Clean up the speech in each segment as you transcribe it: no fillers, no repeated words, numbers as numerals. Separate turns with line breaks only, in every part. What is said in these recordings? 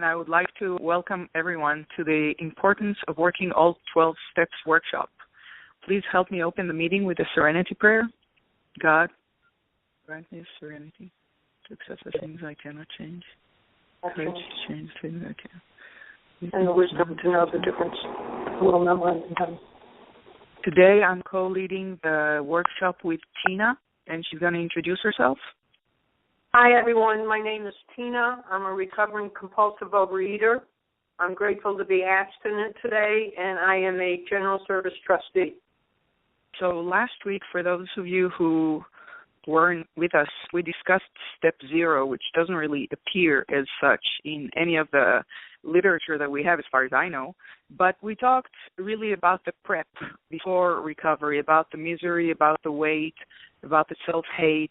And I would like to welcome everyone to the Importance of Working All 12 Steps workshop. Please help me open the meeting with a serenity prayer. God, grant me serenity to accept the things I cannot change. Courage to change things I can.
And the wisdom to know the difference. Will know when it's done.
Today I'm co-leading the workshop with Tina, and she's going to introduce herself.
Hi, everyone. My name is Tina. I'm a recovering compulsive overeater. I'm grateful to be abstinent today, and I am a general service trustee.
So last week, for those of you who weren't with us, we discussed step 0, which doesn't really appear as such in any of the literature that we have, as far as I know. But we talked really about the prep before recovery, about the misery, about the weight, about the self-hate.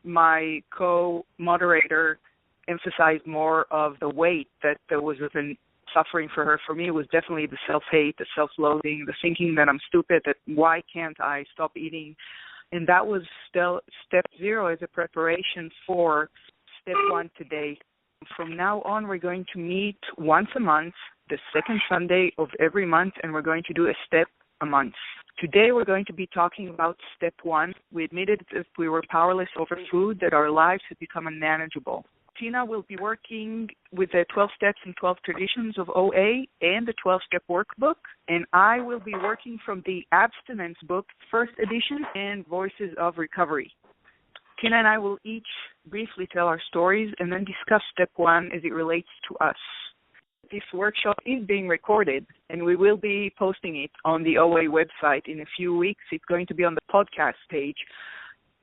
My co-moderator emphasized more of the weight that there was within suffering for her. For me, it was definitely the self-hate, the self-loathing, the thinking that I'm stupid, that why can't I stop eating? And that was still step 0 as a preparation for step 1 today. From now on, we're going to meet once a month, the second Sunday of every month, and we're going to do a step a month. Today we're going to be talking about step 1. We admitted that we were powerless over food, that our lives had become unmanageable. Tina will be working with the 12 steps and 12 traditions of OA and the 12-step workbook, and I will be working from the abstinence book, first edition, and Voices of Recovery. Tina and I will each briefly tell our stories and then discuss step 1 as it relates to us. This workshop is being recorded, and we will be posting it on the OA website in a few weeks. It's going to be on the podcast page,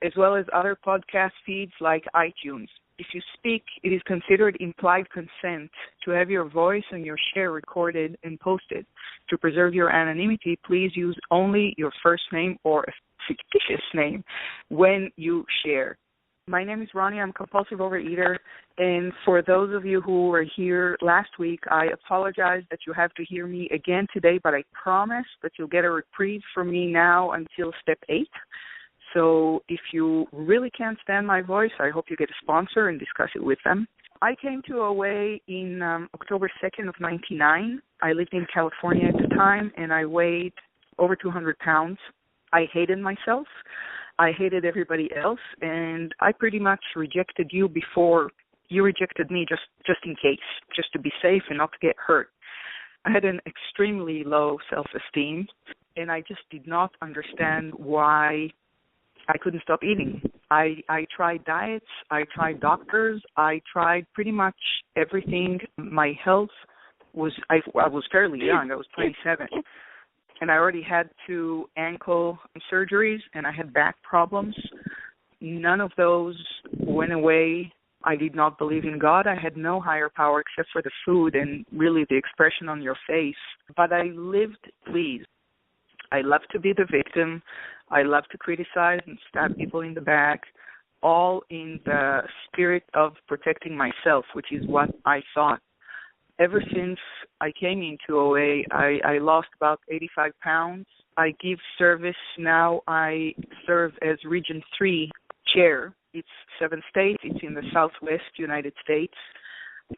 as well as other podcast feeds like iTunes. If you speak, it is considered implied consent to have your voice and your share recorded and posted. To preserve your anonymity, please use only your first name or a fictitious name when you share. My name is Ronnie. I'm a compulsive overeater, and for those of you who were here last week, I apologize that you have to hear me again today, but I promise that you'll get a reprieve from me now until step 8. So if you really can't stand my voice, I hope you get a sponsor and discuss it with them. I came to OA in October 2nd of 1999. I lived in California at the time, and I weighed over 200 pounds. I hated myself. I hated everybody else, and I pretty much rejected you before you rejected me, just in case, just to be safe and not to get hurt. I had an extremely low self-esteem, and I just did not understand why I couldn't stop eating. I tried diets, I tried doctors, I tried pretty much everything. My health was, I was fairly young, I was 27. And I already had 2 ankle surgeries, and I had back problems. None of those went away. I did not believe in God. I had no higher power except for the food and really the expression on your face. But I lived pleased. I love to be the victim. I love to criticize and stab people in the back, all in the spirit of protecting myself, which is what I thought. Ever since I came into OA, I lost about 85 pounds. I give service now. I serve as Region 3 chair. It's 7 states. It's in the Southwest United States.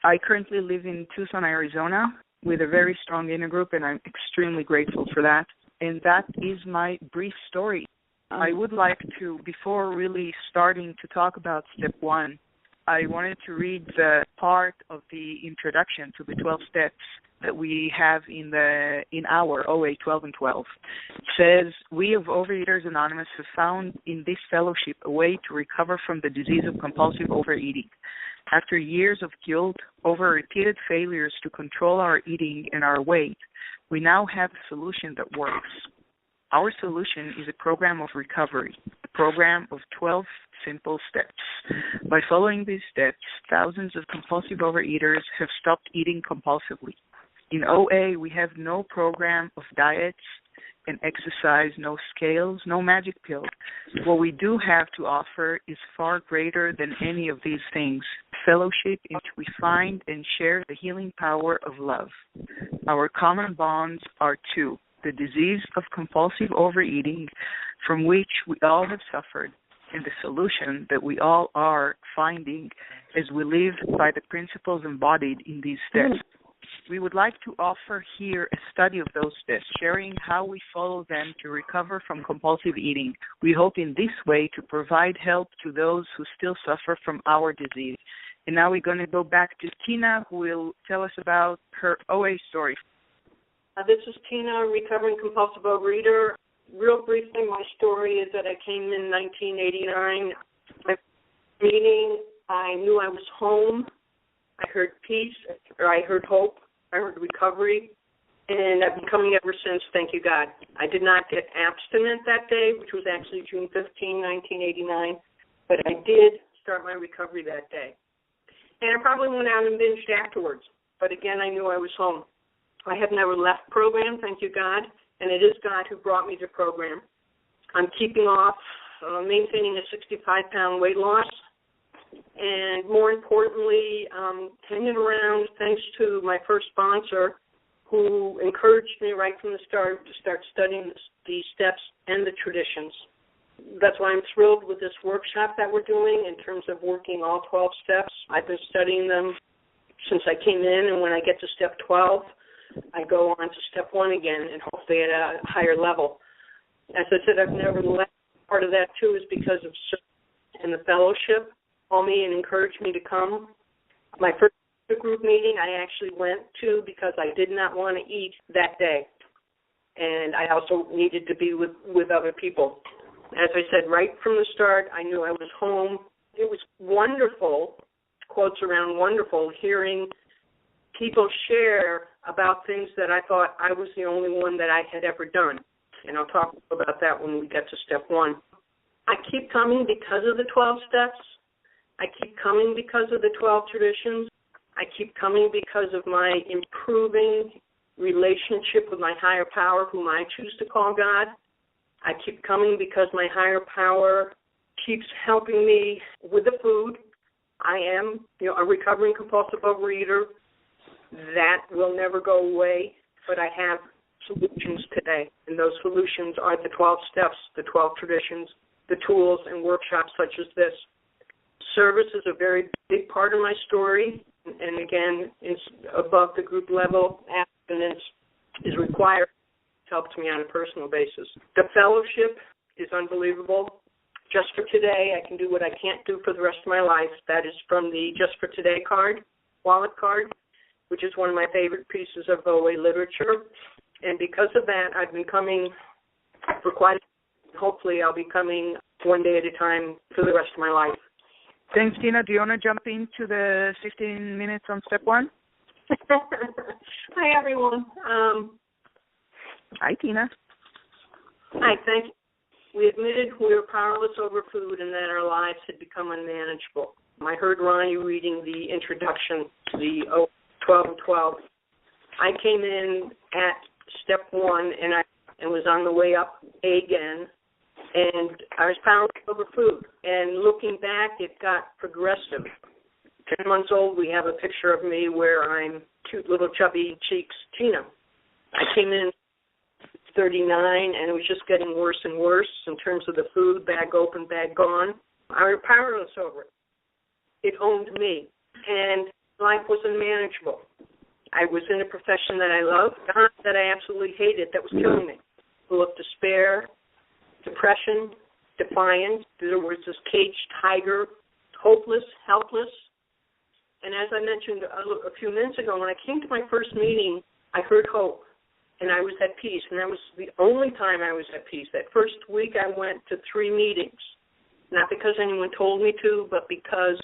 I currently live in Tucson, Arizona, with a very strong inner group, and I'm extremely grateful for that. And that is my brief story. I would like to, before really starting to talk about step 1, I wanted to read the part of the introduction to the 12 steps that we have in our OA 12 and 12. It says, we of Overeaters Anonymous have found in this fellowship a way to recover from the disease of compulsive overeating. After years of guilt over repeated failures to control our eating and our weight, we now have a solution that works. Our solution is a program of recovery, a program of 12 simple steps. By following these steps, thousands of compulsive overeaters have stopped eating compulsively. In OA, we have no program of diets and exercise, no scales, no magic pill. What we do have to offer is far greater than any of these things. Fellowship in which we find and share the healing power of love. Our common bonds are 2. The disease of compulsive overeating, from which we all have suffered, and the solution that we all are finding as we live by the principles embodied in these steps. We would like to offer here a study of those steps, sharing how we follow them to recover from compulsive eating. We hope in this way to provide help to those who still suffer from our disease. And now we're going to go back to Tina, who will tell us about her OA story.
This is Tina, recovering compulsive overeater. Real briefly, my story is that I came in 1989. My meeting, I knew I was home. I heard peace, or I heard hope. I heard recovery, and I've been coming ever since, thank you, God. I did not get abstinent that day, which was actually June 15, 1989, but I did start my recovery that day. And I probably went out and binged afterwards, but again, I knew I was home. I have never left program, thank you, God, and it is God who brought me to program. I'm keeping off, maintaining a 65-pound weight loss, and more importantly, hanging around thanks to my first sponsor who encouraged me right from the start to start studying the steps and the traditions. That's why I'm thrilled with this workshop that we're doing in terms of working all 12 steps. I've been studying them since I came in, and when I get to step 12, I go on to step 1 again, and hopefully at a higher level. As I said, I've never left. Part of that, too, is because of service and the fellowship. Called me and encouraged me to come. My first group meeting I actually went to because I did not want to eat that day. And I also needed to be with other people. As I said, right from the start, I knew I was home. It was wonderful, quotes around wonderful, hearing people share about things that I thought I was the only one that I had ever done. And I'll talk about that when we get to step 1. I keep coming because of the 12 steps. I keep coming because of the 12 traditions. I keep coming because of my improving relationship with my higher power, whom I choose to call God. I keep coming because my higher power keeps helping me with the food. I am, a recovering compulsive overeater. That will never go away, but I have solutions today, and those solutions are the 12 steps, the 12 traditions, the tools and workshops such as this. Service is a very big part of my story, and again, it's above the group level. Abstinence is required. It helps me on a personal basis. The fellowship is unbelievable. Just for today, I can do what I can't do for the rest of my life. That is from the Just for Today card, wallet card, which is one of my favorite pieces of OA literature. And because of that, I've been coming for quite a while. Hopefully I'll be coming one day at a time for the rest of my life.
Thanks, Tina. Do you want to jump into the 15 minutes on step 1?
Hi, everyone.
Hi, Tina.
Hi, thank you. We admitted we were powerless over food and that our lives had become unmanageable. I heard Ronnie reading the introduction to the 12 and 12. I came in at step 1 and was on the way up again. And I was powerless over food. And looking back, it got progressive. 10 months old, we have a picture of me where I'm cute little chubby cheeks Tina. I came in 39, and it was just getting worse and worse in terms of the food, bag open, bag gone. I was powerless over it. It owned me, and life was unmanageable. I was in a profession that I loved, that I absolutely hated, that was killing me, full of despair, depression, defiance. There was this caged tiger, hopeless, helpless. And as I mentioned a few minutes ago, when I came to my first meeting, I heard hope, and I was at peace. And that was the only time I was at peace. That first week I went to 3 meetings, not because anyone told me to, but because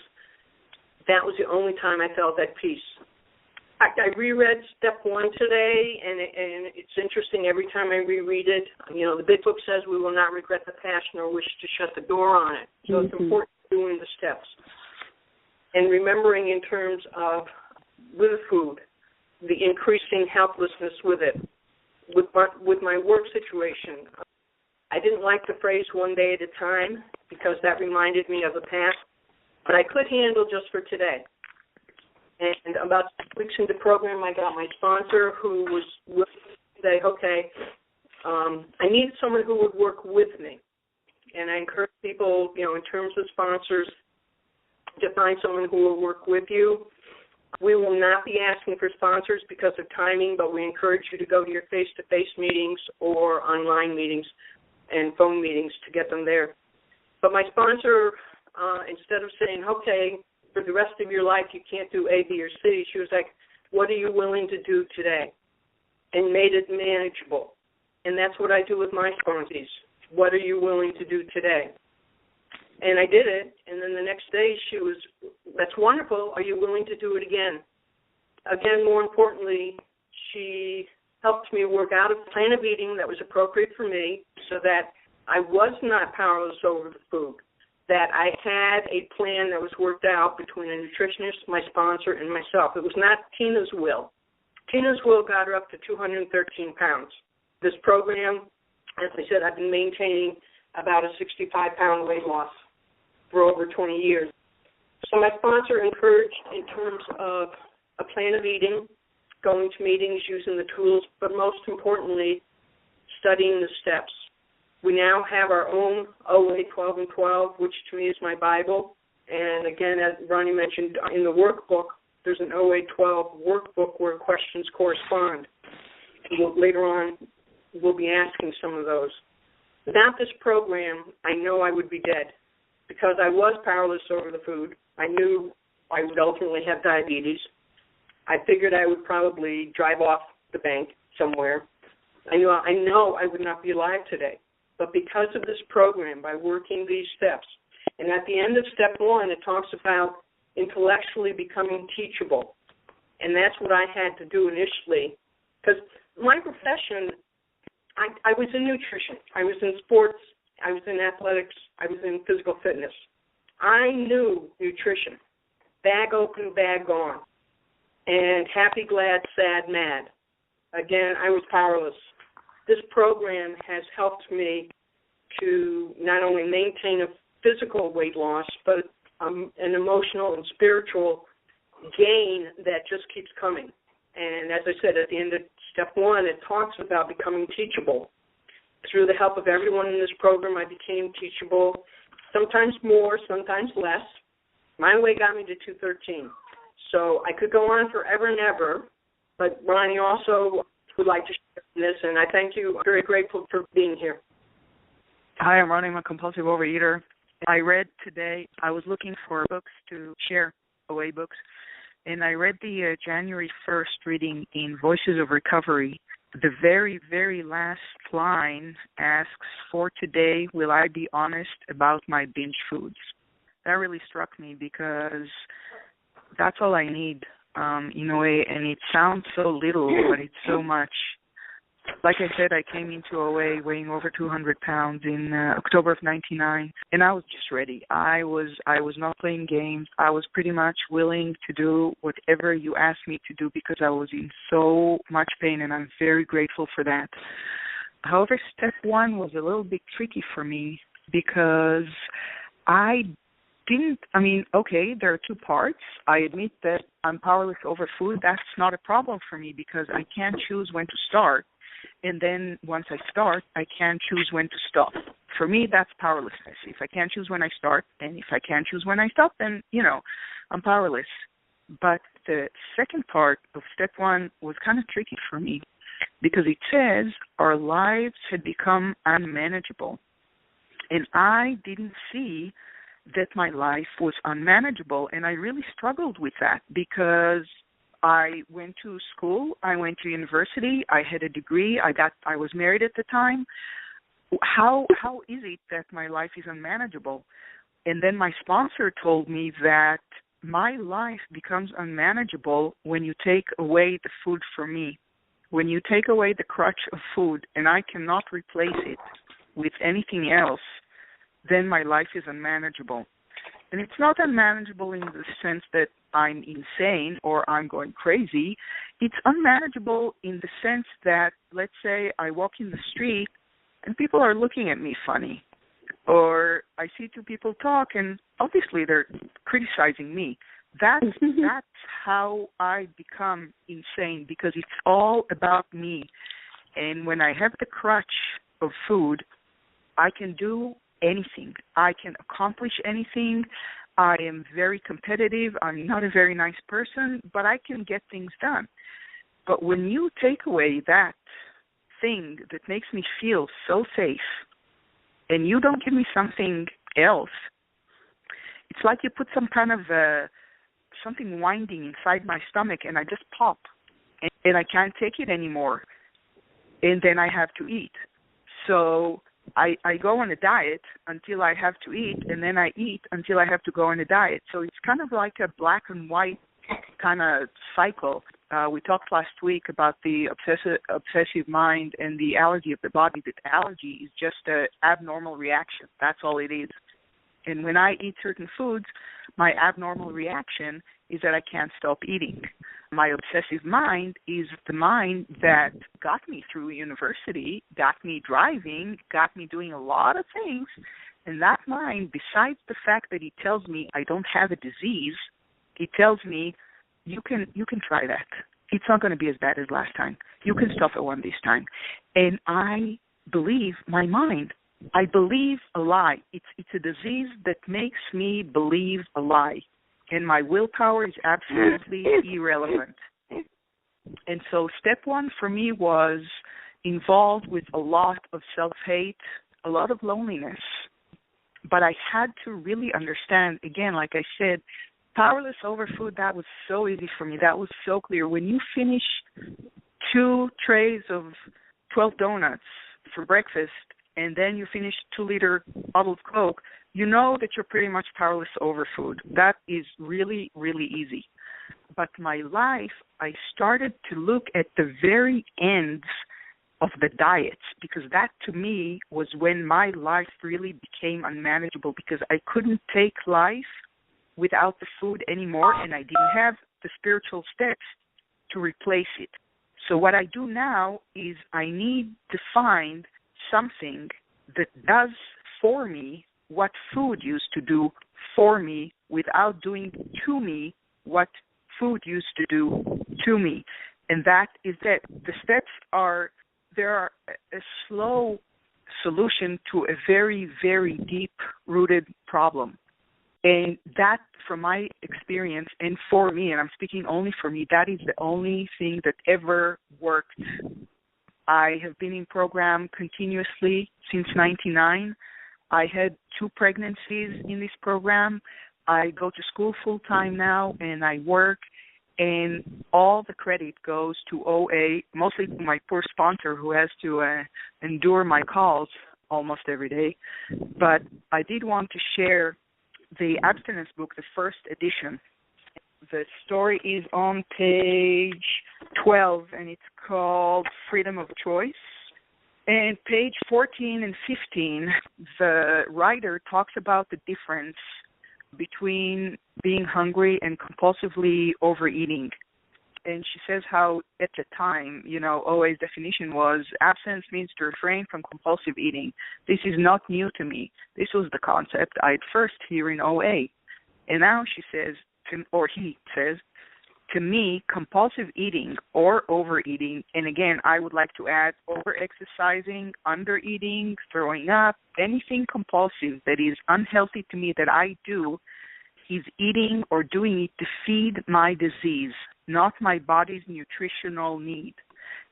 that was the only time I felt at peace. I reread step 1 today, and it's interesting every time I reread it. The big book says we will not regret the past nor wish to shut the door on it. So It's important doing the steps. And remembering in terms of, with food, the increasing helplessness with it. With my work situation, I didn't like the phrase one day at a time because that reminded me of the past, but I could handle just for today. And about 6 weeks into the program, I got my sponsor who was willing to say, okay, I needed someone who would work with me. And I encourage people, in terms of sponsors, to find someone who will work with you. We will not be asking for sponsors because of timing, but we encourage you to go to your face-to-face meetings or online meetings and phone meetings to get them there. But my sponsor, instead of saying, okay, for the rest of your life you can't do A, B, or C, she was like, what are you willing to do today? And made it manageable. And that's what I do with my sponsees. What are you willing to do today? And I did it, and then the next day she was, that's wonderful, are you willing to do it again? Again, more importantly, she helped me work out a plan of eating that was appropriate for me so that I was not powerless over the food, that I had a plan that was worked out between a nutritionist, my sponsor, and myself. It was not Tina's will. Tina's will got her up to 213 pounds. This program, as I said, I've been maintaining about a 65-pound weight loss for over 20 years. So my sponsor encouraged in terms of a plan of eating, going to meetings, using the tools, but most importantly, studying the steps. We now have our own OA 12 and 12, which to me is my Bible. And again, as Ronnie mentioned, in the workbook, there's an OA 12 workbook where questions correspond. Later on, we'll be asking some of those. Without this program, I know I would be dead because I was powerless over the food. I knew I would ultimately have diabetes. I figured I would probably drive off the bank somewhere. I know I would not be alive today. But because of this program, by working these steps, and at the end of step 1, it talks about intellectually becoming teachable. And that's what I had to do initially. Because my profession, I was in nutrition. I was in sports. I was in athletics. I was in physical fitness. I knew nutrition. Bag open, bag gone. And happy, glad, sad, mad. Again, I was powerless. This program has helped me to not only maintain a physical weight loss, but an emotional and spiritual gain that just keeps coming. And as I said, at the end of step 1, it talks about becoming teachable. Through the help of everyone in this program, I became teachable, sometimes more, sometimes less. My weight got me to 213. So I could go on forever and ever, but Ronnie also would like to share this, and I thank you. I'm very grateful for being here.
Hi, I'm Ronnie. I'm a compulsive overeater. I read today, I was looking for books to share, OA books, and I read the January 1st reading in Voices of Recovery. The very, very last line asks, for today, will I be honest about my binge foods? That really struck me because that's all I need in a way, and it sounds so little, but it's so much. Like I said, I came into OA weighing over 200 pounds in October of 99, and I was just ready. I was not playing games. I was pretty much willing to do whatever you asked me to do because I was in so much pain, and I'm very grateful for that. However, step 1 was a little bit tricky for me because okay, there are 2 parts. I admit that I'm powerless over food. That's not a problem for me because I can't choose when to start. And then once I start, I can't choose when to stop. For me, that's powerlessness. If I can't choose when I start, and if I can't choose when I stop, then, I'm powerless. But the second part of step 1 was kind of tricky for me because it says our lives had become unmanageable. And I didn't see that my life was unmanageable, and I really struggled with that because I went to school, I went to university, I had a degree, I was married at the time. How is it that my life is unmanageable? And then my sponsor told me that my life becomes unmanageable when you take away the food from me. When you take away the crutch of food and I cannot replace it with anything else, then my life is unmanageable. And it's not unmanageable in the sense that I'm insane or I'm going crazy. It's unmanageable in the sense that, let's say, I walk in the street and people are looking at me funny. Or I see 2 people talk and obviously they're criticizing me. That's how I become insane because it's all about me. And when I have the crutch of food, I can do anything. I can accomplish anything. I am very competitive. I'm not a very nice person, but I can get things done. But when you take away that thing that makes me feel so safe, and you don't give me something else, it's like you put some kind of something winding inside my stomach, and I just pop, and I can't take it anymore, and then I have to eat. So I go on a diet until I have to eat, and then I eat until I have to go on a diet. So it's kind of like a black and white kind of cycle. We talked last week about the obsessive mind and the allergy of the body. That allergy is just an abnormal reaction. That's all it is. And when I eat certain foods, my abnormal reaction is that I can't stop eating. My obsessive mind is the mind that got me through university, got me driving, got me doing a lot of things. And that mind, besides the fact that it tells me I don't have a disease, it tells me you can try that. It's not going to be as bad as last time. You can stop at one this time. And I believe my mind. I believe a lie. It's a disease that makes me believe a lie. And my willpower is absolutely irrelevant. And so step one for me was involved with a lot of self-hate, a lot of loneliness. But I had to really understand, again, like I said, powerless over food, that was so easy for me. That was so clear. When you finish 2 trays of 12 donuts for breakfast, and then you finish 2-liter bottle of Coke, you know that you're pretty much powerless over food. That is really, really easy. But my life, I started to look at the very ends of the diets, because that to me was when my life really became unmanageable, because I couldn't take life without the food anymore, and I didn't have the spiritual steps to replace it. So what I do now is I need to find something that does for me what food used to do for me without doing to me what food used to do to me. And that is that. The steps are, there are a slow solution to a very, very deep-rooted problem. And that, from my experience, and for me, and I'm speaking only for me, that is the only thing that ever worked. I have been in program continuously since 1999. I had 2 pregnancies in this program. I go to school full-time now, and I work, and all the credit goes to OA, mostly to my poor sponsor who has to endure my calls almost every day. But I did want to share the abstinence book, the first edition. The story is on page 12, and it's called Freedom of Choice. And page 14 and 15, the writer talks about the difference between being hungry and compulsively overeating. And she says how at the time, OA's definition was abstinence means to refrain from compulsive eating. This is not new to me. This was the concept I'd first hear in OA. And now she says, or he says, to me, compulsive eating or overeating, and again, I would like to add over-exercising, under-eating, throwing up, anything compulsive that is unhealthy to me that I do, is eating or doing it to feed my disease, not my body's nutritional need.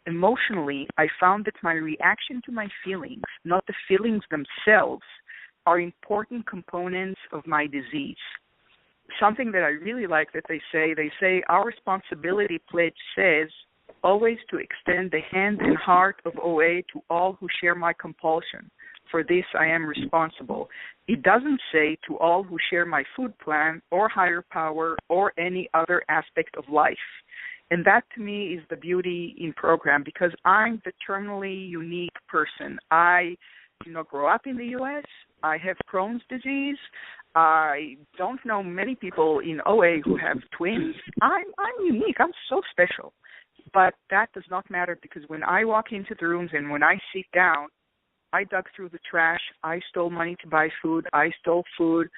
Emotionally, I found that my reaction to my feelings, not the feelings themselves, are important components of my disease. Something that I really like that they say our responsibility pledge says always to extend the hand and heart of OA to all who share my compulsion. For this I am responsible. It doesn't say to all who share my food plan or higher power or any other aspect of life. And that to me is the beauty in program, because I'm the terminally unique person. I grow up in the U.S. I have Crohn's disease. I don't know many people in OA who have twins. I'm unique. I'm so special. But that does not matter, because when I walk into the rooms and when I sit down, I dug through the trash. I stole money to buy food. I stole food,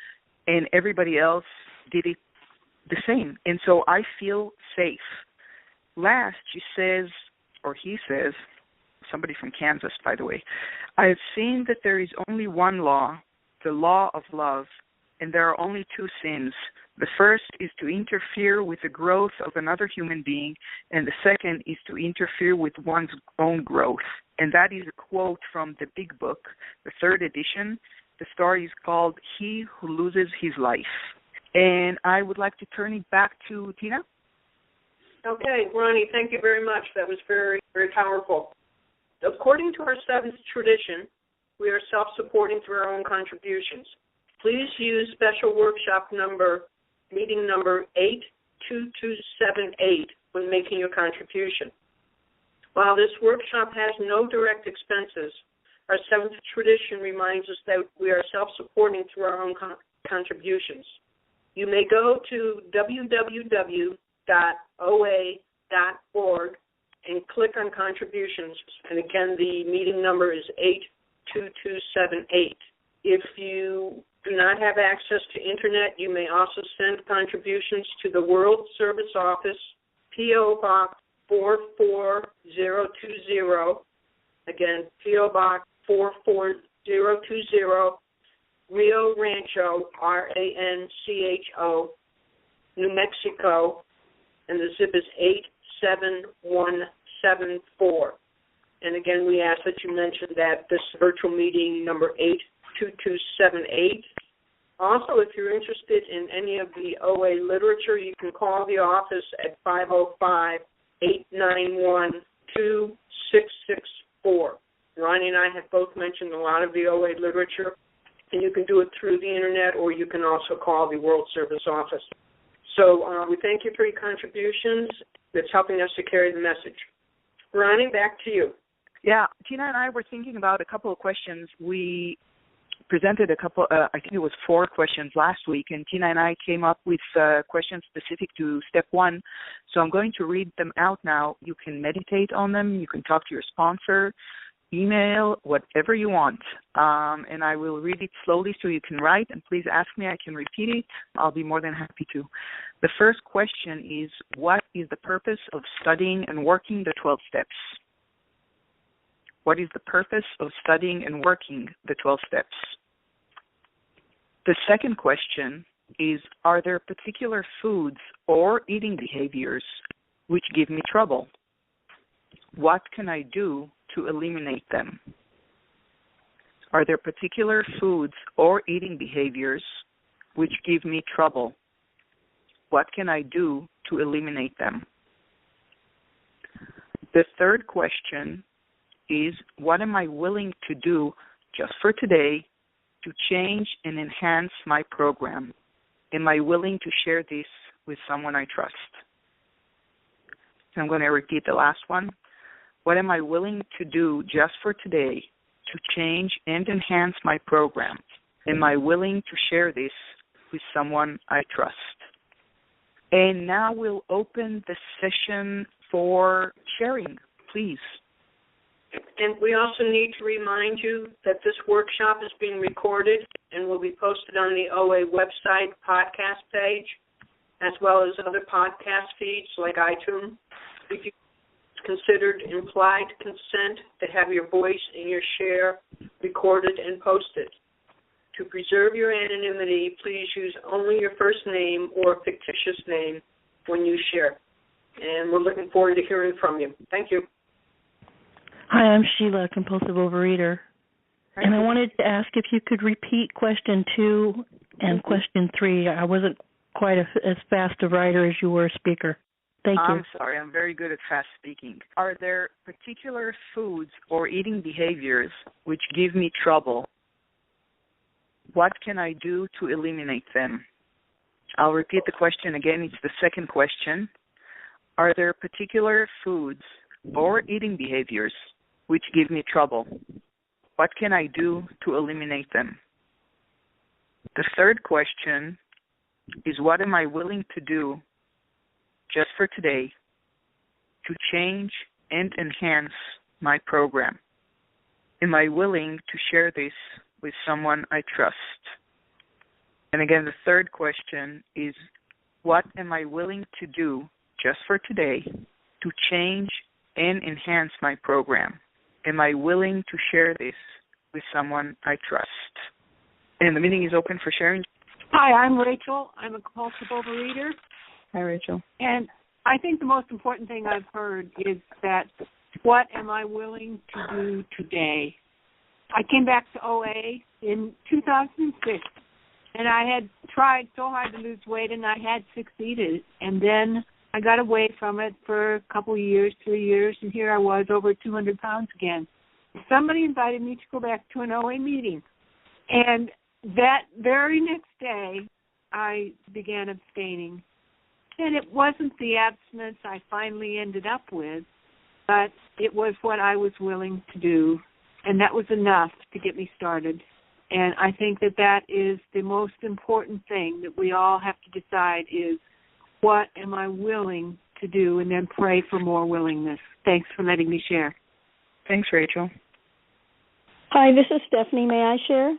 and everybody else did it the same. And so I feel safe. Last, she says, or he says, somebody from Kansas, by the way, I have seen that there is only one law, the law of love, and there are only two sins. The first is to interfere with the growth of another human being, and the second is to interfere with one's own growth. And that is a quote from the Big Book, the third edition. The story is called He Who Loses His Life. And I would like to turn it back to Tina.
Okay, Ronnie, thank you very much. That was very, very powerful. According to our seventh tradition, we are self-supporting through our own contributions. Please use special workshop meeting number 82278 when making your contribution. While this workshop has no direct expenses, our seventh tradition reminds us that we are self-supporting through our own contributions. You may go to www.oa.org and click on contributions. And again, the meeting number is 82278. If you do not have access to Internet, you may also send contributions to the World Service Office, P.O. Box 44020. Again, P.O. Box 44020, Rio Rancho, Rancho, New Mexico, and the zip is 87174. And again, we ask that you mention that this virtual meeting number 82278. Also, if you're interested in any of the OA literature, you can call the office at 505-891-2664. Ronnie and I have both mentioned a lot of the OA literature, and you can do it through the Internet, or you can also call the World Service Office. So we thank you for your contributions. It's helping us to carry the message. Ronnie, back to you.
Yeah, Tina and I were thinking about a couple of questions. We presented a couple, I think it was 4 questions last week, and Tina and I came up with questions specific to step 1. So I'm going to read them out now. You can meditate on them. You can talk to your sponsor, email, whatever you want. And I will read it slowly so you can write, and please ask me. I can repeat it. I'll be more than happy to. The first question is, what is the purpose of studying and working the 12 steps? What is the purpose of studying and working the 12 steps? The second question is, are there particular foods or eating behaviors which give me trouble? What can I do to eliminate them? Are there particular foods or eating behaviors which give me trouble? What can I do to eliminate them? The third question is, what am I willing to do just for today to change and enhance my program? Am I willing to share this with someone I trust? I'm going to repeat the last one. What am I willing to do just for today to change and enhance my program? Am I willing to share this with someone I trust? And now we'll open the session for sharing, please.
And we also need to remind you that this workshop is being recorded and will be posted on the OA website podcast page, as well as other podcast feeds like iTunes. If you considered implied consent to have your voice and your share recorded and posted. To preserve your anonymity, please use only your first name or fictitious name when you share. And we're looking forward to hearing from you. Thank you.
Hi, I'm Sheila, compulsive overeater. And I wanted to ask if you could repeat question 2 and question 3. I wasn't quite as fast a writer as you were a speaker. Thank you.
I'm sorry, I'm very good at fast speaking. Are there particular foods or eating behaviors which give me trouble? What can I do to eliminate them? I'll repeat the question again. It's the second question. Are there particular foods or eating behaviors which give me trouble? What can I do to eliminate them? The third question is, what am I willing to do just for today to change and enhance my program? Am I willing to share this with someone I trust? And again, the third question is, what am I willing to do just for today to change and enhance my program? Am I willing to share this with someone I trust? And the meeting is open for sharing.
Hi, I'm Rachel. I'm a compulsive overeater.
Hi, Rachel.
And I think the most important thing I've heard is that what am I willing to do today? I came back to OA in 2006, and I had tried so hard to lose weight, and I had succeeded. And then I got away from it for a couple of years, 3 years, and here I was over 200 pounds again. Somebody invited me to go back to an OA meeting. And that very next day, I began abstaining. And it wasn't the abstinence I finally ended up with, but it was what I was willing to do. And that was enough to get me started. And I think that that is the most important thing that we all have to decide is, what am I willing to do? And then pray for more willingness. Thanks for letting me share.
Thanks, Rachel.
Hi, this is Stephanie. May I share?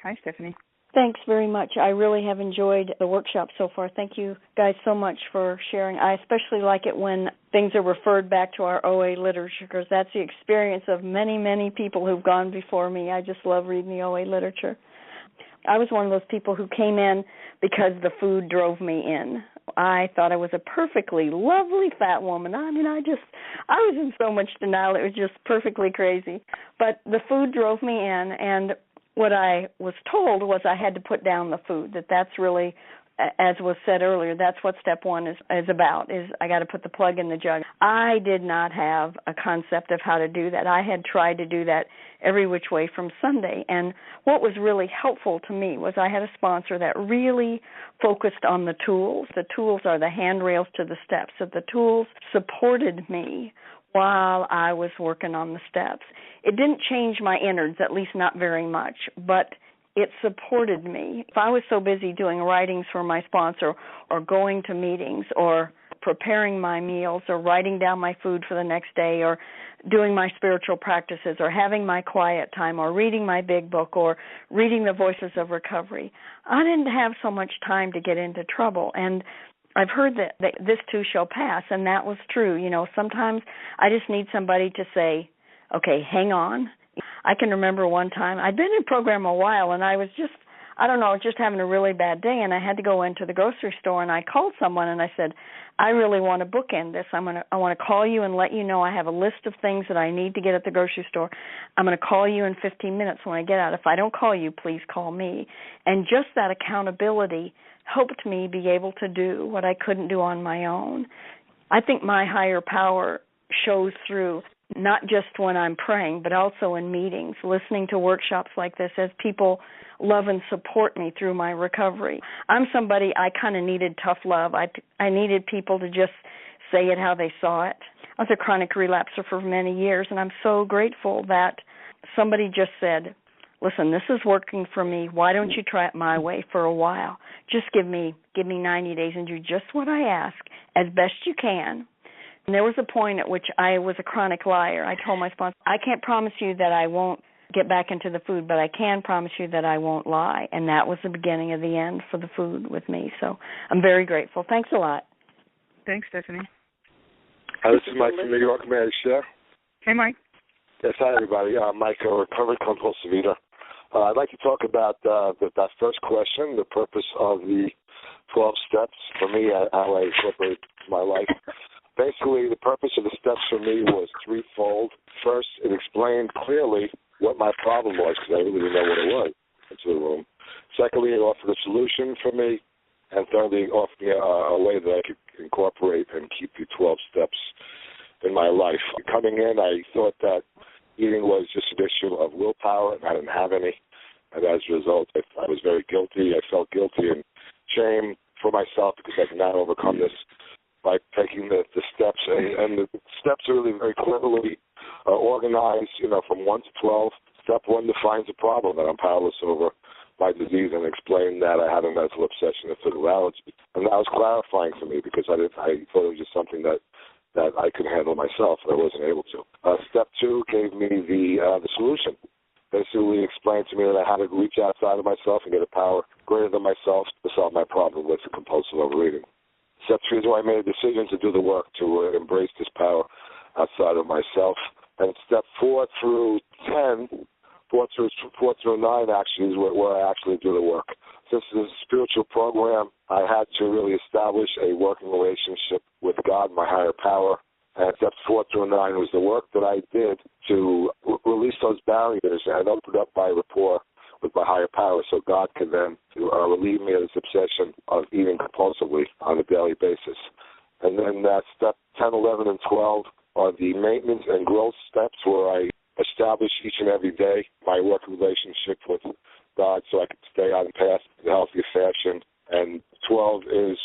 Hi, Stephanie.
Thanks very much. I really have enjoyed the workshop so far. Thank you guys so much for sharing. I especially like it when things are referred back to our OA literature, because that's the experience of many, many people who've gone before me. I just love reading the OA literature. I was one of those people who came in because the food drove me in. I thought I was a perfectly lovely fat woman. I was in so much denial. It was just perfectly crazy. But the food drove me in, and what I was told was I had to put down the food, that's really, as was said earlier, that's what step one is about, is I got to put the plug in the jug. I did not have a concept of how to do that. I had tried to do that every which way from Sunday. And what was really helpful to me was I had a sponsor that really focused on the tools. The tools are the handrails to the steps. So the tools supported me while I was working on the steps. It didn't change my innards, at least not very much, but it supported me. If I was so busy doing writings for my sponsor or going to meetings or preparing my meals or writing down my food for the next day or doing my spiritual practices or having my quiet time or reading my big book or reading the Voices of Recovery, I didn't have so much time to get into trouble. And I've heard that this too shall pass, and that was true. Sometimes I just need somebody to say, okay, hang on. I can remember one time, I'd been in program a while, and I was just having a really bad day, and I had to go into the grocery store, and I called someone, and I said, I really want to bookend this. I want to call you and let you know I have a list of things that I need to get at the grocery store. I'm going to call you in 15 minutes when I get out. If I don't call you, please call me. And just that accountability helped me be able to do what I couldn't do on my own. I think my higher power shows through not just when I'm praying, but also in meetings, listening to workshops like this as people love and support me through my recovery. I'm somebody, I kind of needed tough love. I needed people to just say it how they saw it. I was a chronic relapser for many years, and I'm so grateful that somebody just said, listen, this is working for me. Why don't you try it my way for a while? Just give me 90 days and do just what I ask as best you can. And there was a point at which I was a chronic liar. I told my sponsor, I can't promise you that I won't get back into the food, but I can promise you that I won't lie. And that was the beginning of the end for the food with me. So I'm very grateful. Thanks a lot.
Thanks, Stephanie.
Hi, this is Mike from New York. May I share?
Hey, Mike.
Yes, hi, everybody. Mike, a recovered compulsive eater. I'd like to talk about that first question, the purpose of the 12 steps for me, how I incorporate my life. Basically, the purpose of the steps for me was threefold. First, it explained clearly what my problem was, because I really didn't know what it was into the room. Secondly, it offered a solution for me. And thirdly, it offered me a way that I could incorporate and keep the 12 steps in my life. Coming in, I thought that eating was just an issue of willpower, and I didn't have any. And as a result, I was very guilty. I felt guilty and shame for myself because I could not overcome this by taking the steps. And the steps are really very cleverly organized, from 1 to 12. Step 1 defines the problem, that I'm powerless over my disease, and explain that I had a mental obsession with allergy. And that was clarifying for me because I thought it was just something that I could handle myself, and I wasn't able to. Step 2 gave me the solution. Basically explained to me that I had to reach outside of myself and get a power greater than myself to solve my problem with compulsive overeating. Step 3 is where I made a decision to do the work, to embrace this power outside of myself. And step 4 through 10 4 through 9 actually is where I actually do the work. Since it's a spiritual program, I had to really establish a working relationship with God, my higher power. And steps 4 through 9 was the work that I did to release those barriers and open up my rapport with my higher power so God can then relieve me of this obsession of eating compulsively on a daily basis. And then step 10, 11, and 12 are the maintenance and growth steps where I establish each and every day my working relationship with God so I can stay on the path in a healthy fashion. And 12 is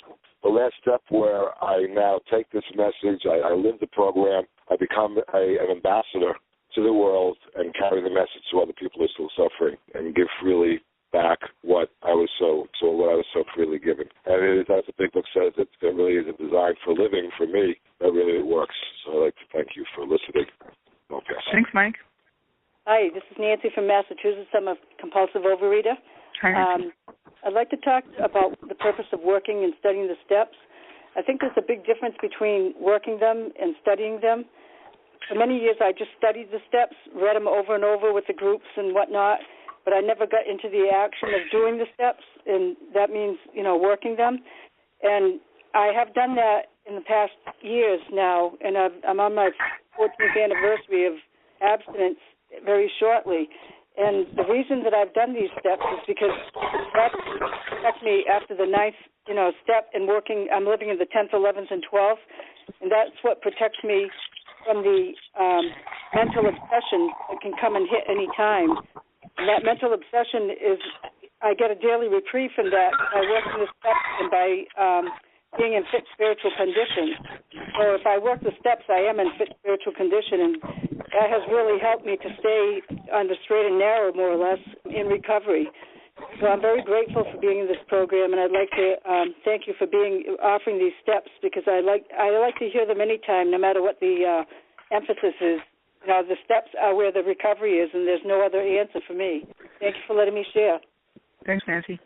the last step where I now take this message, I live the program, I become an ambassador to the world and carry the message to other people who are still suffering and give freely back what I was so freely given. And it is, as the big book says, it really is a design for living for me. That really works. So I'd like to thank you for listening. Okay.
Thanks, Mike.
Hi, this is Nancy from Massachusetts. I'm a compulsive overeater.
Hi.
I'd like to talk about the purpose of working and studying the steps. I think there's a big difference between working them and studying them. For many years, I just studied the steps, read them over and over with the groups and whatnot, but I never got into the action of doing the steps, and that means, working them. And I have done that in the past years now, and I'm on my 14th anniversary of abstinence very shortly. And the reason that I've done these steps is because that protects me after the 9th, step in working. I'm living in the 10th, 11th, and 12th, and that's what protects me from the mental obsession that can come and hit any time. And that mental obsession is, I get a daily reprieve from that by working the steps and by being in fit spiritual condition. So if I work the steps, I am in fit spiritual condition, and that has really helped me to stay on the straight and narrow, more or less, in recovery. So I'm very grateful for being in this program, and I'd like to thank you for offering these steps, because I like to hear them anytime, no matter what the emphasis is. The steps are where the recovery is, and there's no other answer for me. Thank you for letting me share.
Thanks, Nancy.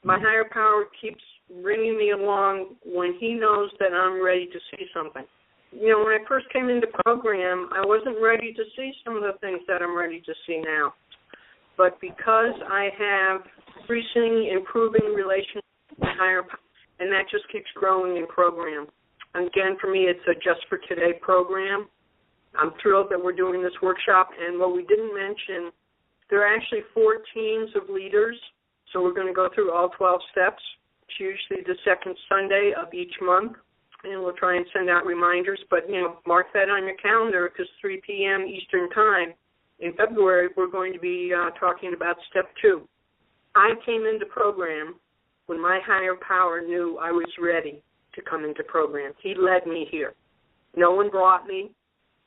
My higher power keeps bringing me along when he knows that I'm ready to see something. When I first came into the program, I wasn't ready to see some of the things that I'm ready to see now. But because I have increasing, improving relationship with my higher power, and that just keeps growing in program. Again, for me, it's a Just for Today program. I'm thrilled that we're doing this workshop. And what we didn't mention, there are actually 4 teams of leaders. So we're going to go through all 12 steps. It's usually the second Sunday of each month. And we'll try and send out reminders. But, mark that on your calendar, because 3 p.m. Eastern Time in February, we're going to be talking about Step 2. I came into program when my higher power knew I was ready to come into program. He led me here. No one brought me.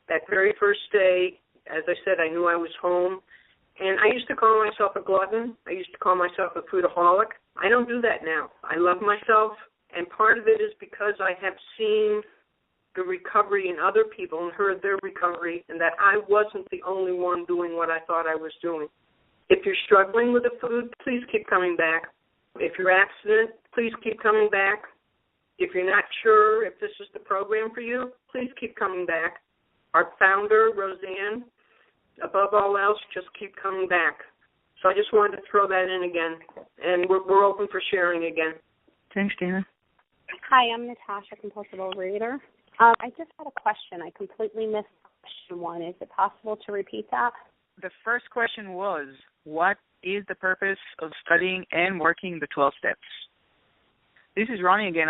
That very first day, as I said, I knew I was home. And I used to call myself a glutton. I used to call myself a foodaholic. I don't do that now. I love myself, and part of it is because I have seen the recovery in other people and heard their recovery, and that I wasn't the only one doing what I thought I was doing. If you're struggling with the food, please keep coming back. If you're abstinent, please keep coming back. If you're not sure if this is the program for you, please keep coming back. Our founder, Roseanne, above all else, just keep coming back. So I just wanted to throw that in again, and we're open for sharing again.
Thanks, Dana.
Hi, I'm Natasha, compulsive overeater. I just had a question. I completely missed question 1. Is it possible to repeat that?
The first question was, what is the purpose of studying and working the 12 steps? This is Ronnie again.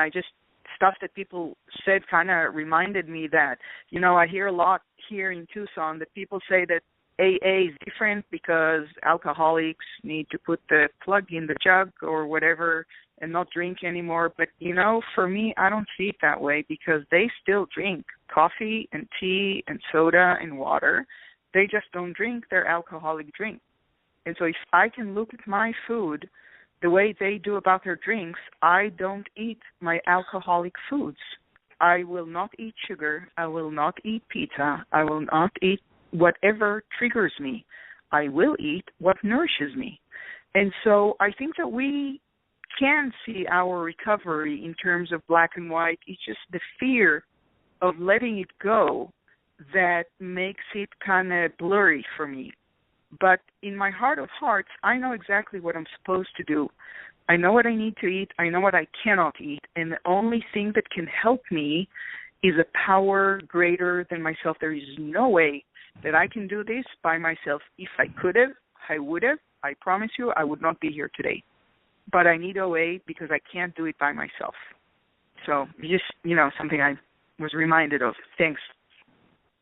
Stuff that people said kind of reminded me that, I hear a lot here in Tucson that people say that AA is different because alcoholics need to put the plug in the jug or whatever and not drink anymore. But, for me, I don't see it that way, because they still drink coffee and tea and soda and water. They just don't drink their alcoholic drink. And so if I can look at my food the way they do about their drinks, I don't eat my alcoholic foods. I will not eat sugar. I will not eat pizza. I will not eat whatever triggers me. I will eat what nourishes me. And so I think that we can see our recovery in terms of black and white. It's just the fear of letting it go that makes it kind of blurry for me. But in my heart of hearts, I know exactly what I'm supposed to do. I know what I need to eat. I know what I cannot eat. And the only thing that can help me is a power greater than myself. There is no way that I can do this by myself. If I could have, I would have. I promise you, I would not be here today. But I need OA because I can't do it by myself. So just, something I was reminded of. Thanks.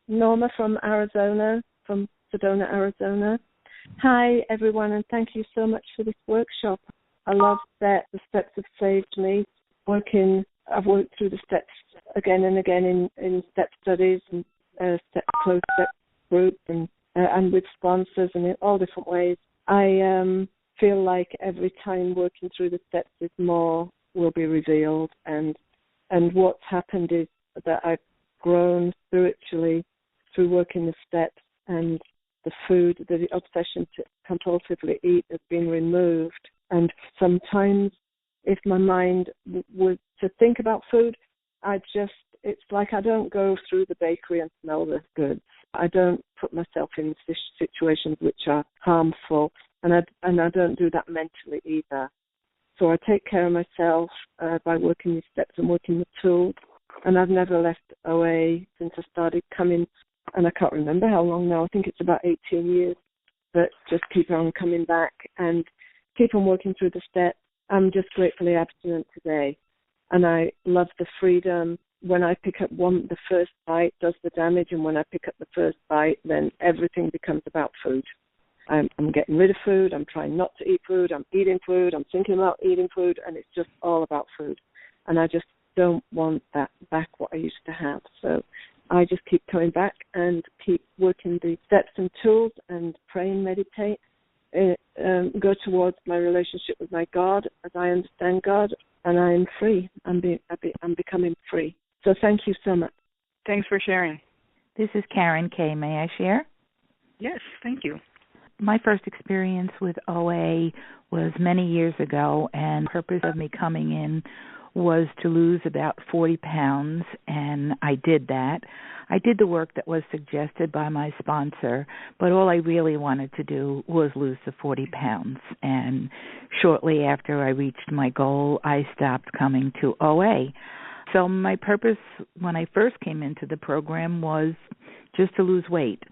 Norma from Arizona, from Sedona, Arizona. Hi, everyone, and thank you so much for this workshop. I love that the steps have saved me. I've worked through the steps again and again in step studies and closed step groups and with sponsors and in all different ways. I feel like every time working through the steps is more will be revealed, and what's happened is that I've grown spiritually through working the steps, and the food, the obsession to compulsively eat has been removed. And sometimes if my mind was to think about food, it's like I don't go through the bakery and smell the goods. I don't put myself in situations which are harmful, and I don't do that mentally either. So I take care of myself by working these steps and working the tools. And I've never left OA since I started coming, and I can't remember how long now. I think it's about 18 years, but just keep on coming back and keep on working through the steps. I'm just gratefully abstinent today, and I love the freedom. When I pick up the first bite does the damage, and when I pick up the first bite, then everything becomes about food. I'm getting rid of food. I'm trying not to eat food. I'm eating food. I'm thinking about eating food, and it's just all about food. And I just don't want that back, what I used to have. So I just keep coming back and keep working the steps and tools and pray and meditate, go towards my relationship with my God as I understand God, and I am free. I'm becoming free. So thank you so much.
Thanks for sharing.
This is Karen K. May I share?
Yes, thank you.
My first experience with OA was many years ago, and the purpose of me coming in was to lose about 40 pounds, and I did that. I did the work that was suggested by my sponsor, but all I really wanted to do was lose the 40 pounds. And shortly after I reached my goal, I stopped coming to OA. So my purpose when I first came into the program was just to lose weight.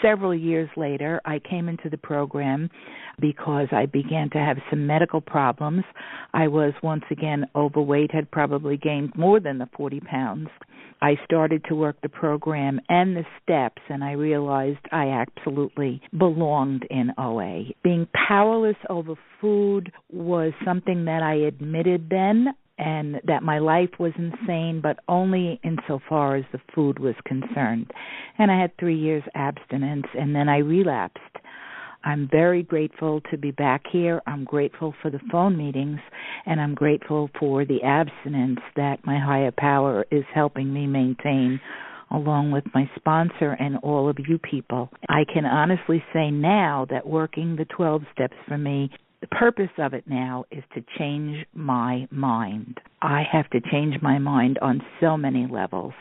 Several years later, I came into the program because I began to have some medical problems. I was once again overweight, had probably gained more than the 40 pounds. I started to work the program and the steps, and I realized I absolutely belonged in OA. Being powerless over food was something that I admitted then, and that my life was insane, but only insofar as the food was concerned. And I had 3 years abstinence, and then I relapsed. I'm very grateful to be back here. I'm grateful for the phone meetings, and I'm grateful for the abstinence that my higher power is helping me maintain, along with my sponsor and all of you people. I can honestly say now that working the 12 steps for me, the purpose of it now is to change my mind. I have to change my mind on so many levels.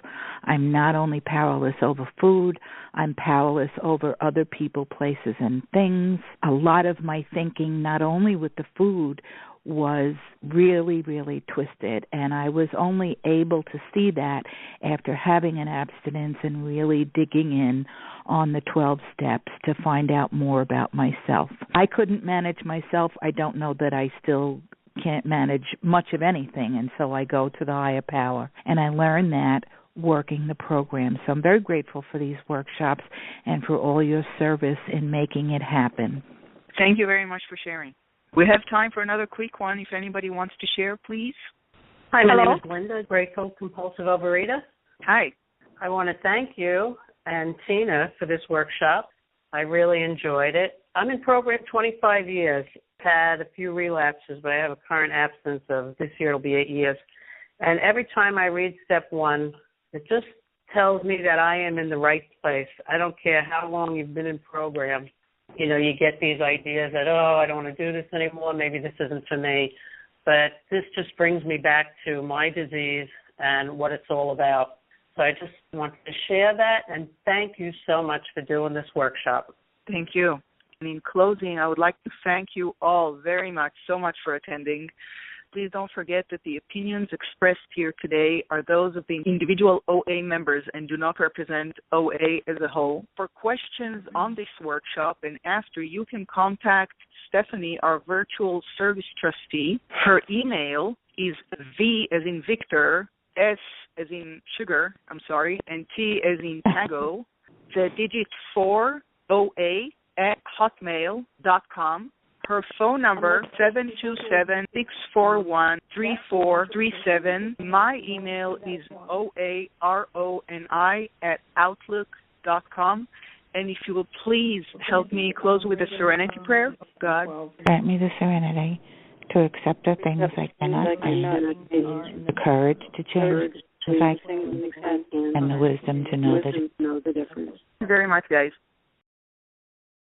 I'm not only powerless over food, I'm powerless over other people, places, and things. A lot of my thinking, not only with the food, was really, really twisted, and I was only able to see that after having an abstinence and really digging in on the 12 steps to find out more about myself. I couldn't manage myself. I don't know that I still can't manage much of anything, and so I go to the higher power, and I learn that working the program. So I'm very grateful for these workshops and for all your service in making it happen.
Thank you very much for sharing. We have time for another quick one. If anybody wants to share, please.
Hi, my name is Linda, grateful compulsive overeater.
Hi.
I want to thank you and Tina for this workshop. I really enjoyed it. I'm in program 25 years. Had a few relapses, but I have a current abstinence of this year. It'll be 8 years. And every time I read step 1, it just tells me that I am in the right place. I don't care how long you've been in program. You know, you get these ideas that, I don't want to do this anymore. Maybe this isn't for me. But this just brings me back to my disease and what it's all about. So I just wanted to share that, and thank you so much for doing this workshop.
Thank you. And in closing, I would like to thank you all very much, so much for attending. Please don't forget that the opinions expressed here today are those of the individual OA members and do not represent OA as a whole. For questions on this workshop and after, you can contact Stephanie, our virtual service trustee. Her email is V as in Victor, S as in sugar, and T as in Tango, the digit 4 OA at hotmail.com. Her phone number, 727-641-3437. My email is oaroni@outlook.com. And if you will please help me close with a serenity prayer. God,
grant me the serenity to accept the things I cannot change, the courage to change as I can, and the wisdom to know the difference.
Thank you very much, guys.